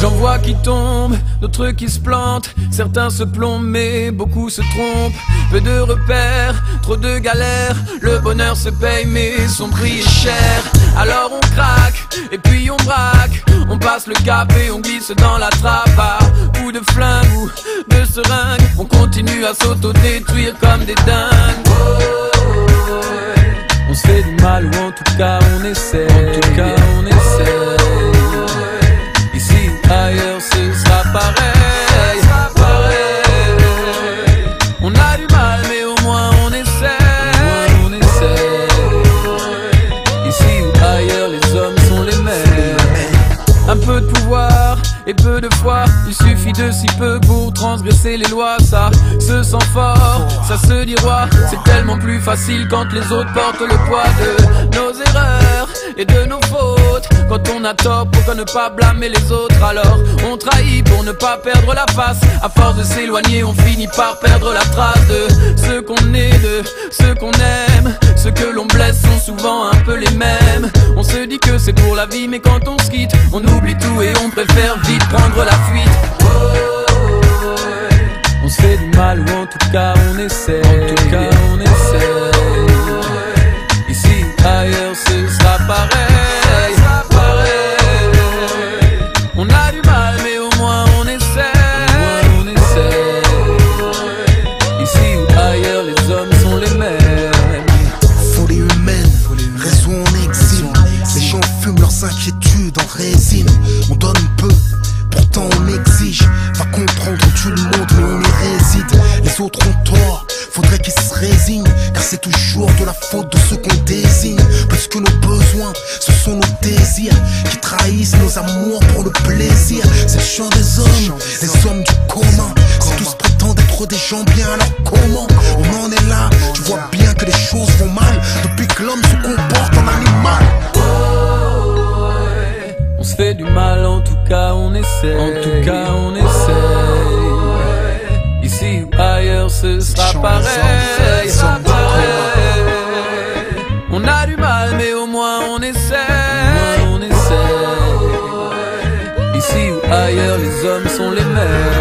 J'en vois qui tombent, d'autres qui se plantent. Certains se plombent mais beaucoup se trompent. Peu de repères, trop de galères. Le bonheur se paye mais son prix est cher. Alors on craque et puis on braque. On passe le cap et on glisse dans la trappe. À coups de flingue ou de seringue, on continue à s'auto-détruire comme des dingues. On se fait du mal ou en tout cas on essaie. En tout cas on essaie. Ici, ailleurs, ce sera pareil, pareil. On a du mal, mais au moins on essaie, on essaie. Ici ou ailleurs, les hommes sont les mêmes. Un peu de pouvoir et peu de foi, il suffit de si peu pour transgresser les lois. Ça se sent fort, ça se dit roi. C'est tellement plus facile quand les autres portent le poids de nos erreurs et de nos fautes. Quand on a tort, pourquoi ne pas blâmer les autres? Alors on trahit pour ne pas perdre la face. À force de s'éloigner, on finit par perdre la trace de ce qu'on est, de ce qu'on aime. Ceux que l'on blesse sont souvent un peu les mêmes. On se dit que c'est pour la vie, mais quand on se quitte, on oublie tout et on préfère vite prendre la fuite. On se fait du mal ou en tout cas on essaie. En tout cas on essaie. Ici, ailleurs, ce sera pareil, pareil. On a du mal mais au moins on essaie, on essaie. Ici ou ailleurs, les hommes sont les mêmes. Folie humaine, réseau en exil. Les gens fument leurs inquiétudes en résine. On donne peu, pourtant on exige. Va comprendre, tu le montres mais on y réside. Les autres ont tort, faudrait qu'ils se résignent. Car c'est toujours de la faute de ceux qu'on désigne. Plus que nos besoins, ce sont nos désirs qui trahissent nos amours pour le plaisir. C'est le chant des hommes du commun. Si tous prétendent être des gens bien, alors comment on en est là? Tu vois bien que les choses vont mal depuis que l'homme se comporte en animal. On se fait du mal, en tout cas on essaie. En tout cas on essaie. Ici ou ailleurs, ce sera pareil, pareil. On a du mal, mais au moins on essaie, on essaie. Ici ou ailleurs, les hommes sont les mêmes.